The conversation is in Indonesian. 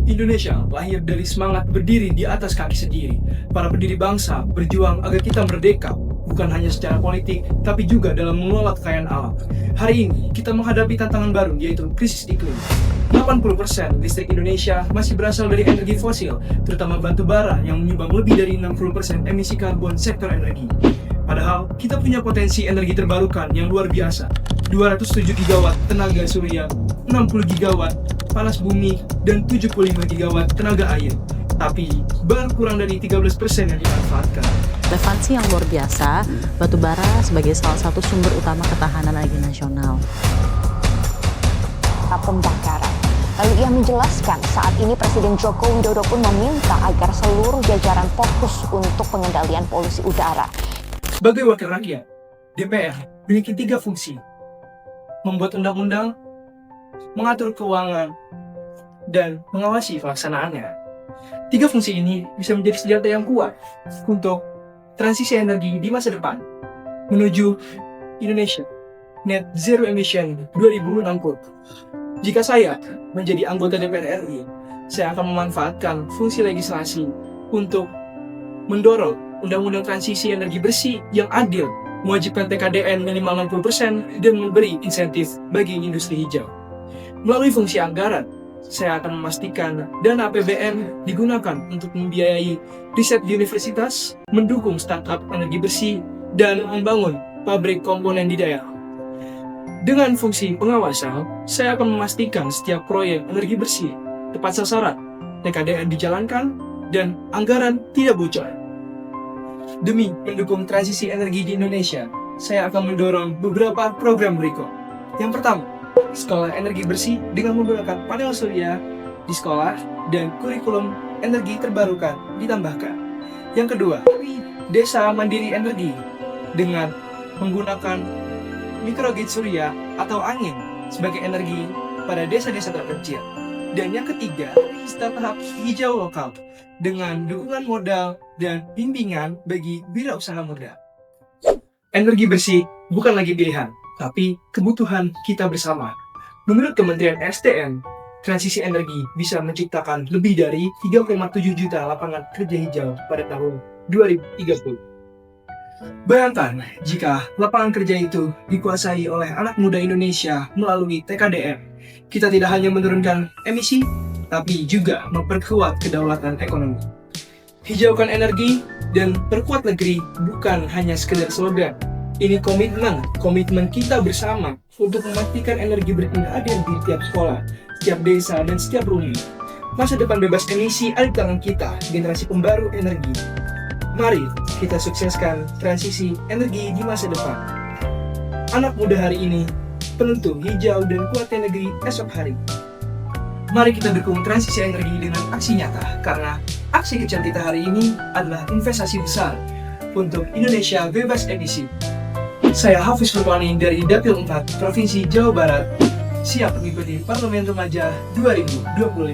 Indonesia lahir dari semangat berdiri di atas kaki sendiri. Para pendiri bangsa berjuang agar kita merdeka, bukan hanya secara politik, tapi juga dalam mengelola kekayaan alam. Hari ini, kita menghadapi tantangan baru, yaitu krisis iklim. 80% listrik Indonesia masih berasal dari energi fosil, terutama batu bara yang menyumbang lebih dari 60% emisi karbon sektor energi. Padahal, kita punya potensi energi terbarukan yang luar biasa. 207 gigawatt tenaga surya, 60 gigawatt panas bumi, dan 75 gigawatt tenaga air. Tapi, baru kurang dari 13% yang dimanfaatkan. Relevansi yang luar biasa, batu bara sebagai salah satu sumber utama ketahanan energi nasional. Pembakaran. Lalu ia menjelaskan saat ini Presiden Joko Widodo pun meminta agar seluruh jajaran fokus untuk pengendalian polusi udara. Sebagai wakil rakyat, DPR memiliki 3 fungsi: membuat undang-undang, mengatur keuangan, dan mengawasi pelaksanaannya. 3 fungsi ini bisa menjadi senjata yang kuat untuk transisi energi di masa depan menuju Indonesia Net Zero Emission 2060. Jika saya menjadi anggota DPR RI, saya akan memanfaatkan fungsi legislasi untuk mendorong undang-undang transisi energi bersih yang adil, mewajibkan TKDN minimal 60%, dan memberi insentif bagi industri hijau. Melalui fungsi anggaran, saya akan memastikan dana APBN digunakan untuk membiayai riset di universitas, mendukung startup energi bersih, dan membangun pabrik komponen di daerah. Dengan fungsi pengawasan, saya akan memastikan setiap proyek energi bersih tepat sasaran, TKDN dijalankan, dan anggaran tidak bocor. Demi mendukung transisi energi di Indonesia, saya akan mendorong beberapa program berikut. Yang pertama, sekolah energi bersih dengan menggunakan panel surya di sekolah dan kurikulum energi terbarukan ditambahkan. Yang kedua, desa mandiri energi dengan menggunakan mikrogrid surya atau angin sebagai energi pada desa-desa terpencil. Dan yang ketiga, startup hijau lokal dengan dukungan modal dan bimbingan bagi wirausaha muda. Energi bersih bukan lagi pilihan, tapi kebutuhan kita bersama. Menurut Kementerian SDM, transisi energi bisa menciptakan lebih dari 3,7 juta lapangan kerja hijau pada tahun 2030. Bayangkan jika lapangan kerja itu dikuasai oleh anak muda Indonesia melalui TKDN. Kita tidak hanya menurunkan emisi, tapi juga memperkuat kedaulatan ekonomi. Hijaukan energi dan perkuat negeri bukan hanya sekedar slogan. Ini komitmen kita bersama untuk memastikan energi bertindak adil di setiap sekolah, setiap desa, dan setiap rumah. Masa depan bebas emisi ada di tangan kita, generasi pembaru energi. Mari kita sukseskan transisi energi di masa depan. Anak muda hari ini, penentu hijau dan kuatnya negeri esok hari. Mari kita dukung transisi energi dengan aksi nyata, karena aksi kecil kita hari ini adalah investasi besar untuk Indonesia bebas emisi. Saya Hafiz Nurwani dari Dapil 4, Provinsi Jawa Barat, siap mengikuti Parlemen Remaja 2025.